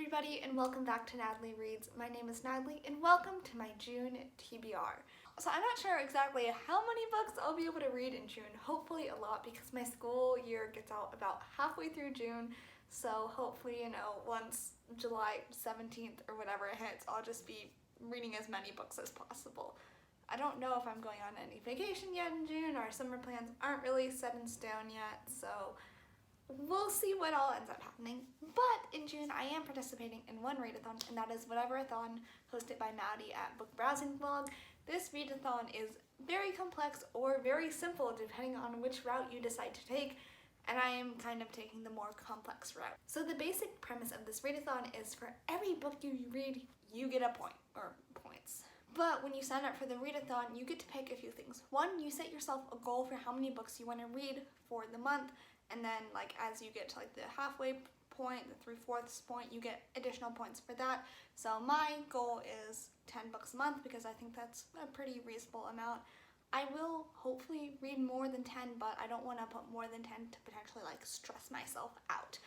everybody, and welcome back to Natalie Reads. My name is Natalie, and welcome to my June TBR. So I'm not sure exactly how many books I'll be able to read in June. Hopefully a lot, because my school year gets out about halfway through June. So hopefully, once July 17th or whatever it hits, I'll just be reading as many books as possible. I don't know if I'm going on any vacation yet in June. Our summer plans aren't really set in stone yet, so we'll see what all ends up happening. But in June, I am participating in one readathon, and that is Whatever-a-thon, hosted by Maddie at Book Browsing Vlog. This readathon is very complex or very simple, depending on which route you decide to take, and I am kind of taking the more complex route. So the basic premise of this readathon is for every book you read, you get a point, or points. But when you sign up for the readathon, you get to pick a few things. One, you set yourself a goal for how many books you want to read for the month, and then as you get to the halfway point, the 3/4 point, you get additional points for that. So my goal is 10 books a month because I think that's a pretty reasonable amount. I will hopefully read more than 10, but I don't want to put more than 10 to potentially stress myself out.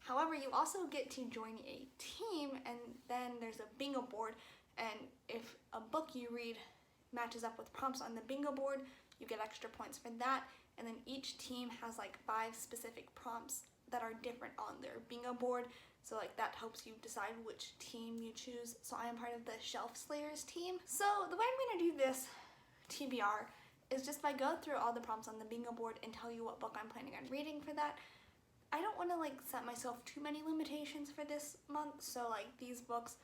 However, you also get to join a team, and then there's a bingo board, and if a book you read matches up with prompts on the bingo board, you get extra points for that. And then each team has 5 specific prompts that are different on their bingo board, so that helps you decide which team you choose. So I am part of the Shelf Slayers team. So the way I'm going to do this TBR is just by go through all the prompts on the bingo board and tell you what book I'm planning on reading for that. I don't want to set myself too many limitations for this month, so these books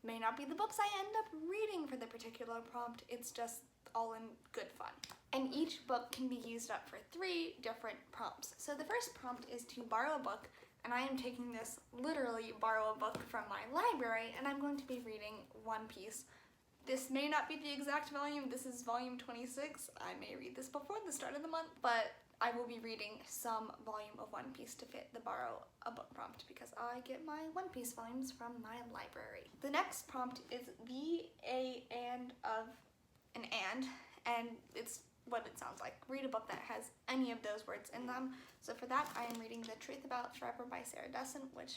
may not be the books I end up reading for the particular prompt. It's just all in good fun. And each book can be used up for 3 different prompts. So the first prompt is to borrow a book, and I am taking this literally borrow a book from my library, and I'm going to be reading One Piece. This may not be the exact volume. This is volume 26. I may read this before the start of the month, but I will be reading some volume of One Piece to fit the borrow a book prompt because I get my One Piece volumes from my library. The next prompt is the, a, and of an and it's what it sounds like. Read a book that has any of those words in them. So for that, I am reading The Truth About Forever by Sarah Dessen, which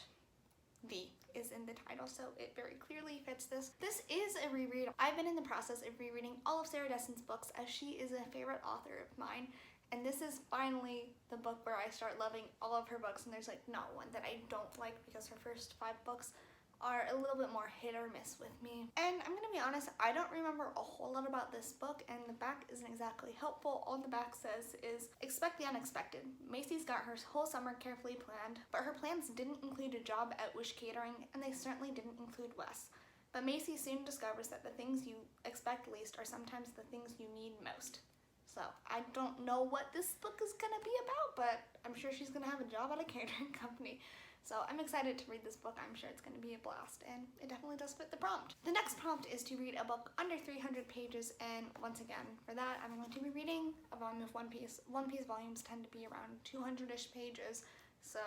the is in the title, so it very clearly fits this. This is a reread. I've been in the process of rereading all of Sarah Dessen's books, as she is a favorite author of mine, and this is finally the book where I start loving all of her books, and there's not one that I don't like, because her first 5 books are a little bit more hit or miss with me. And I'm gonna be honest, I don't remember a whole lot about this book, and the back isn't exactly helpful. All the back says is, expect the unexpected. Macy's got her whole summer carefully planned, but her plans didn't include a job at Wish Catering, and they certainly didn't include Wes. But Macy soon discovers that the things you expect least are sometimes the things you need most. So I don't know what this book is gonna be about, but I'm sure she's gonna have a job at a catering company. So I'm excited to read this book. I'm sure it's going to be a blast, and it definitely does fit the prompt. The next prompt is to read a book under 300 pages, and once again, for that, I'm going to be reading a volume of One Piece. One Piece volumes tend to be around 200-ish pages, so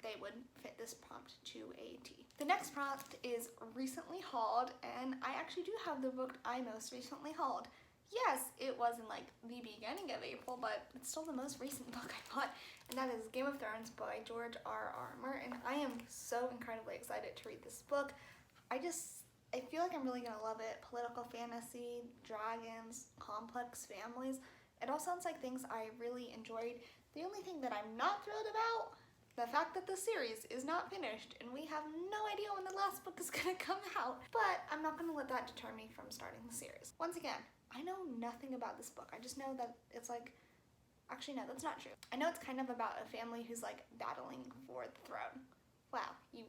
they would fit this prompt to a T. The next prompt is recently hauled, and I actually do have the book I most recently hauled. Yes, it was in the beginning of April, but it's still the most recent book I bought, and that is Game of Thrones by George R.R. Martin. I am so incredibly excited to read this book. I feel like I'm really gonna love it. Political fantasy, dragons, complex families. It all sounds like things I really enjoyed. The only thing that I'm not thrilled about, the fact that the series is not finished, and we have no idea when the last book is gonna come out. But I'm not gonna let that deter me from starting the series. Once again, I know nothing about this book. I just know that it's actually no, that's not true. I know it's kind of about a family who's battling for the throne. Wow, you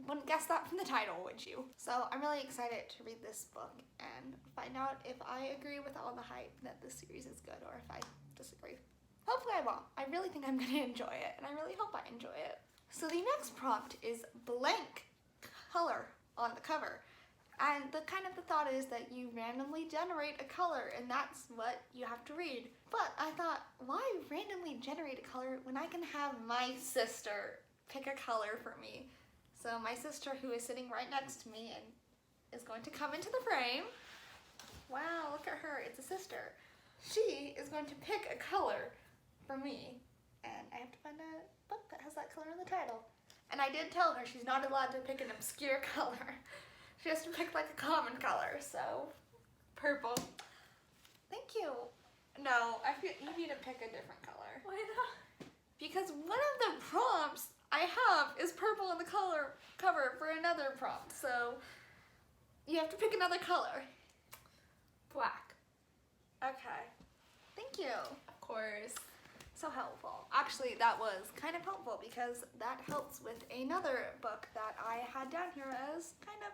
wouldn't guess that from the title, would you? So I'm really excited to read this book and find out if I agree with all the hype that this series is good, or if I disagree. Hopefully I won't. I really think I'm gonna enjoy it, and I really hope I enjoy it. So the next prompt is blank color on the cover. And the thought is that you randomly generate a color, and that's what you have to read. But I thought, why randomly generate a color when I can have my sister pick a color for me? So my sister, who is sitting right next to me and is going to come into the frame. Wow, look at her, it's a sister. She is going to pick a color for me, and I have to find a book that has that color in the title. And I did tell her she's not allowed to pick an obscure color. She has to pick like a common color, so purple. Thank you. No, I feel you need to pick a different color. Why not? Because one of the prompts I have is purple in the color cover for another prompt, so you have to pick another color. Black. Okay. Thank you. Of course. So helpful. Actually, that was kind of helpful because that helps with another book that I had down here as kind of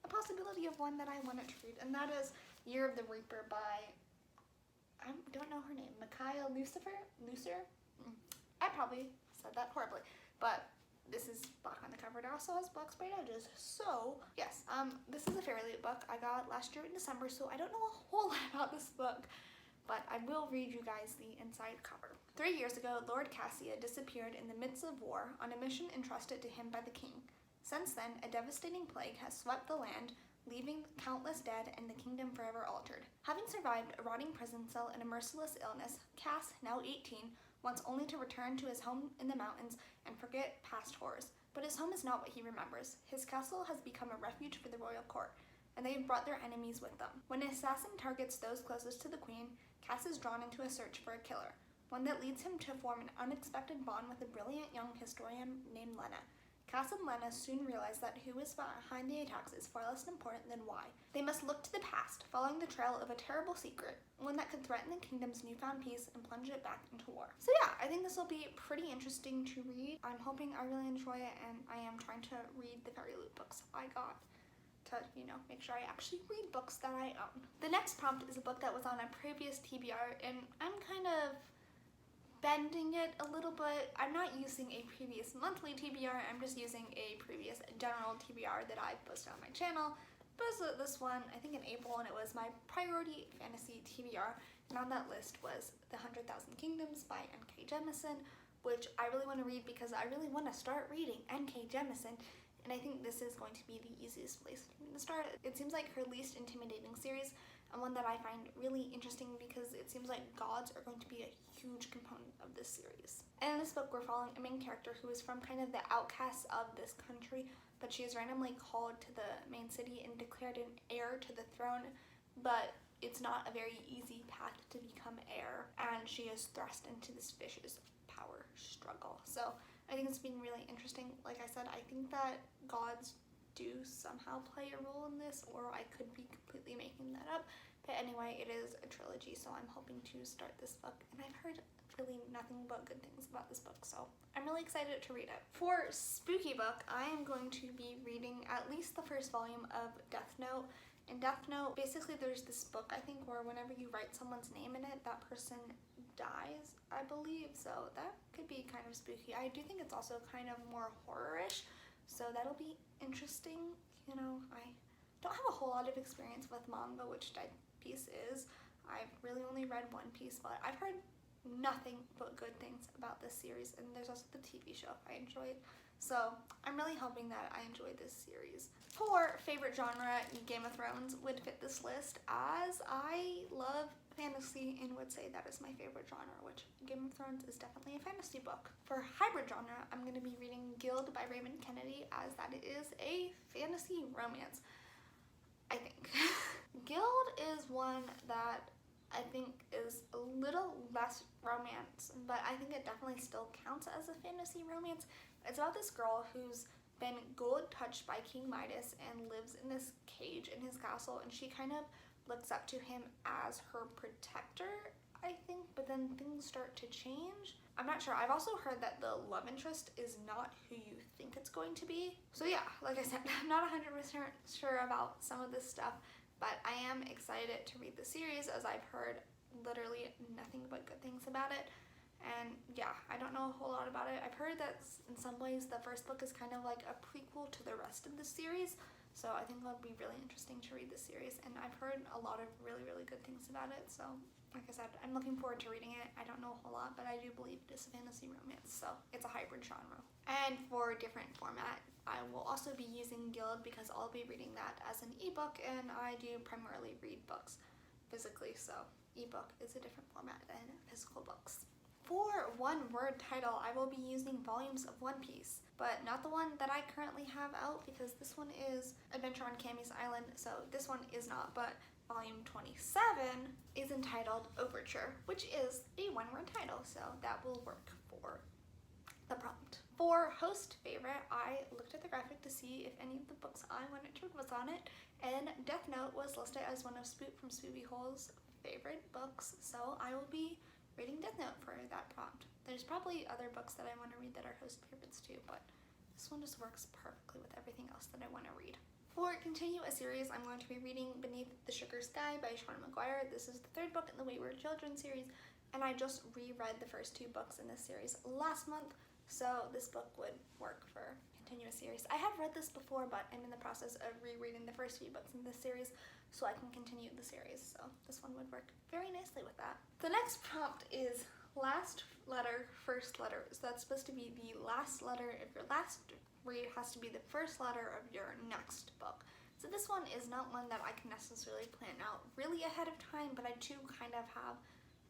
a possibility of one that I wanted to read, and that is Year of the Reaper by, I don't know her name, Micaiah Lucifer? I probably said that horribly, but this is black on the cover. It also has black sprayed edges. So, yes, this is a Fairyloot book I got last year in December, so I don't know a whole lot about this book, but I will read you guys the inside cover. 3 years ago, Lord Cassia disappeared in the midst of war on a mission entrusted to him by the king. Since then, a devastating plague has swept the land, leaving countless dead and the kingdom forever altered. Having survived a rotting prison cell and a merciless illness, Cass, now 18, wants only to return to his home in the mountains and forget past horrors. But his home is not what he remembers. His castle has become a refuge for the royal court, and they have brought their enemies with them. When an assassin targets those closest to the queen, Cass is drawn into a search for a killer, one that leads him to form an unexpected bond with a brilliant young historian named Lena. Cass and Lena soon realize that who is behind the attacks is far less important than why. They must look to the past, following the trail of a terrible secret, one that could threaten the kingdom's newfound peace and plunge it back into war. So yeah, I think this will be pretty interesting to read. I'm hoping I really enjoy it, and I am trying to read the Fairyloot books I got to, make sure I actually read books that I own. The next prompt is a book that was on a previous TBR, and I'm kind of bending it a little bit. I'm not using a previous monthly TBR, I'm just using a previous general TBR that I posted on my channel. Posted this one, I think in April, and it was my priority fantasy TBR, and on that list was The 100,000 Kingdoms by N.K. Jemisin, which I really want to read because I really want to start reading N.K. Jemisin, and I think this is going to be the easiest place for me to start. It seems like her least intimidating series, and one that I find really interesting because it seems like gods are going to be a huge component of this series. And in this book, we're following a main character who is from kind of the outcasts of this country, but she is randomly called to the main city and declared an heir to the throne, but it's not a very easy path to become heir, and she is thrust into this vicious power struggle. So I think it's been really interesting. Like I said, I think that gods do somehow play a role in this, or I could be completely making that up. But anyway, it is a trilogy, so I'm hoping to start this book, and I've heard really nothing but good things about this book, so I'm really excited to read it. For spooky book, I am going to be reading at least the first volume of Death Note. In Death Note, basically there's this book, I think, where whenever you write someone's name in it, that person dies, I believe, so that could be kind of spooky. I do think it's also kind of more horror-ish, so that'll be interesting. I don't have a whole lot of experience with manga, which Dead Piece is. I've really only read One Piece, but I've heard nothing but good things about this series, and there's also the TV show I enjoyed, so I'm really hoping that I enjoy this series. For favorite genre, Game of Thrones would fit this list, as I love fantasy and would say that is my favorite genre, which Game of Thrones is definitely a fantasy book. For hybrid genre, I'm going to be reading Guild by Raymond Kennedy, as that is a fantasy romance, I think. Guild is one that I think is a little less romance, but I think it definitely still counts as a fantasy romance. It's about this girl who's been gold touched by King Midas and lives in this cage in his castle, and she kind of looks up to him as her protector, I think, but then things start to change. I'm not sure. I've also heard that the love interest is not who you think it's going to be. So yeah, like I said, I'm not 100% sure about some of this stuff, but I am excited to read the series, as I've heard literally nothing but good things about it. And yeah, I don't know a whole lot about it. I've heard that in some ways the first book is kind of like a prequel to the rest of the series, so I think it'll be really interesting to read this series, and I've heard a lot of really, really good things about it, so like I said, I'm looking forward to reading it. I don't know a whole lot, but I do believe it is a fantasy romance, so it's a hybrid genre. And for different format, I will also be using Guild because I'll be reading that as an ebook, and I do primarily read books physically, so ebook is a different format than physical books. For one word title, I will be using volumes of One Piece, but not the one that I currently have out because this one is Adventure on Kami's Island, so this one is not, but volume 27 is entitled Overture, which is a one-word title, so that will work for the prompt. For host favorite, I looked at the graphic to see if any of the books I wanted to read was on it, and Death Note was listed as one of Spook from Spoopy Hole's favorite books, so I will be reading Death Note for that prompt. There's probably other books that I want to read that are host favorites too, but this one just works perfectly with everything else that I want to read. For continue a series, I'm going to be reading Beneath the Sugar Sky by Sean McGuire. This is the third book in the Wayward Children series, and I just reread the first two books in this series last month, so this book would work for continuous series. I have read this before, but I'm in the process of rereading the first few books in this series so I can continue the series, so this one would work very nicely with that. The next prompt is last letter, first letter. So that's supposed to be the last letter of your last read has to be the first letter of your next book. So this one is not one that I can necessarily plan out really ahead of time, but I do kind of have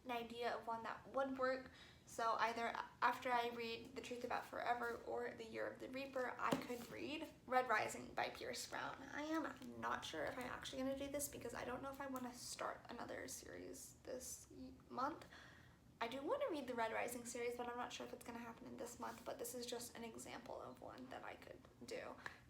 an idea of one that would work. So either after I read The Truth About Forever or The Year of the Reaper, I could read Red Rising by Pierce Brown. I am not sure if I'm actually going to do this because I don't know if I want to start another series this month. I do want to read the Red Rising series, but I'm not sure if it's going to happen in this month, but this is just an example of one that I could do.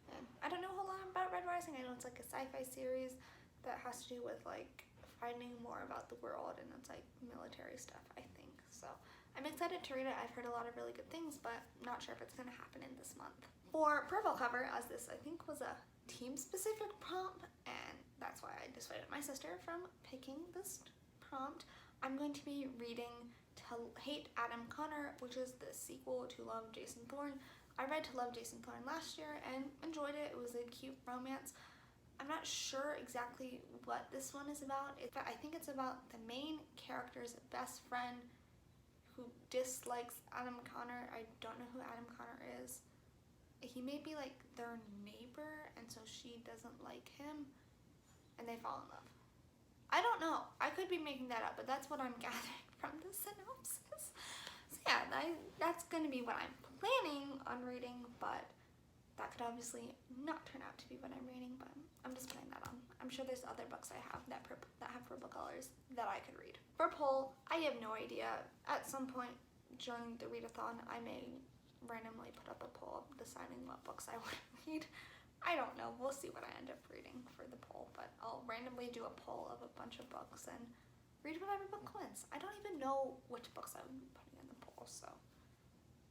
And I don't know a whole lot about Red Rising. I know it's like a sci-fi series that has to do with like finding more about the world, and it's like military stuff, I think. So I'm excited to read it. I've heard a lot of really good things, but not sure if it's going to happen in this month. For purple cover, as this I think was a team-specific prompt, and that's why I dissuaded my sister from picking this prompt, I'm going to be reading To Hate Adam Connor, which is the sequel to Love Jason Thorne. I read To Love Jason Thorne last year and enjoyed it. It was a cute romance. I'm not sure exactly what this one is about. I think it's about the main character's best friend who dislikes Adam Connor. I don't know who Adam Connor is. He may be like their neighbor, and so she doesn't like him, and they fall in love. I don't know. I could be making that up, but that's what I'm gathering from the synopsis. So yeah, that's going to be what I'm planning on reading, but that could obviously not turn out to be what I'm reading, but I'm just putting that on. I'm sure there's other books I have that have purple colors that I could read. For poll, I have no idea. At some point during the readathon, I may randomly put up a poll deciding what books I want to read. I don't know. We'll see what I end up reading for the poll, but I'll randomly do a poll of a bunch of books and read whatever book wins. I don't even know which books I would be putting in the poll, so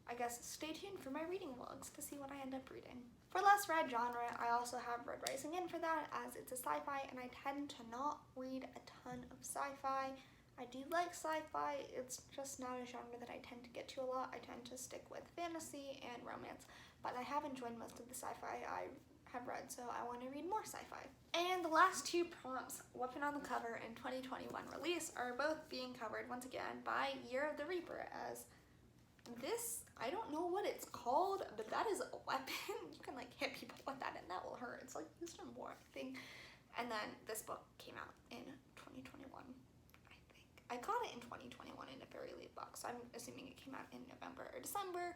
I guess stay tuned for my reading vlogs to see what I end up reading. For less read genre, I also have Red Rising in for that, as it's a sci-fi, and I tend to not read a ton of sci-fi. I do like sci-fi, it's just not a genre that I tend to get to a lot. I tend to stick with fantasy and romance, but I have enjoyed most of the sci-fi I have read, so I want to read more sci-fi. And the last two prompts, Weapon on the Cover and 2021 release, are both being covered once again by Year of the Reaper, as this, I don't know what it's called, but that is a weapon. You can like hit people with that and that will hurt. It's like used in war, I think. And then this book came out in 2021, I think. I got it in 2021 in a very late box, so I'm assuming it came out in November or December.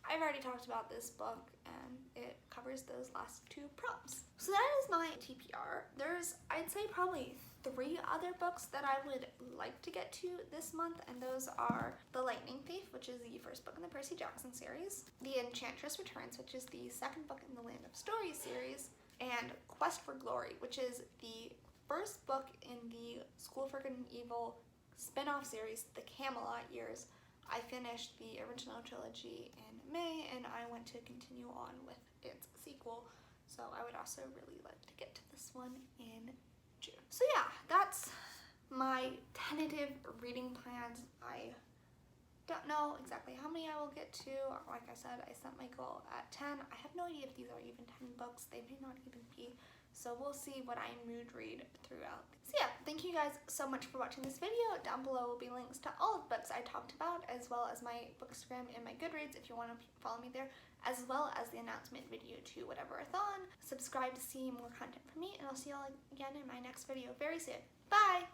I've already talked about this book, and it covers those last two prompts. So that is my TBR. There's, I'd say, probably 3 other books that I would like to get to this month, and those are The Lightning Thief, which is the first book in the Percy Jackson series, The Enchantress Returns, which is the second book in the Land of Stories series, and Quest for Glory, which is the first book in the School for Good and Evil spin-off series, The Camelot years. I finished the original trilogy in May, and I want to continue on with its sequel, so I would also really like to get to this one in June. So yeah, that's my tentative reading plans. I don't know exactly how many I will get to. Like I said, I set my goal at 10. I have no idea if these are even 10 books. They may not even be. So we'll see what I mood read throughout. So yeah, thank you guys so much for watching this video. Down below will be links to all of the books I talked about, as well as my Bookstagram and my Goodreads if you want to follow me there, as well as the announcement video to Whatever-a-thon. Subscribe to see more content from me, and I'll see y'all again in my next video very soon. Bye!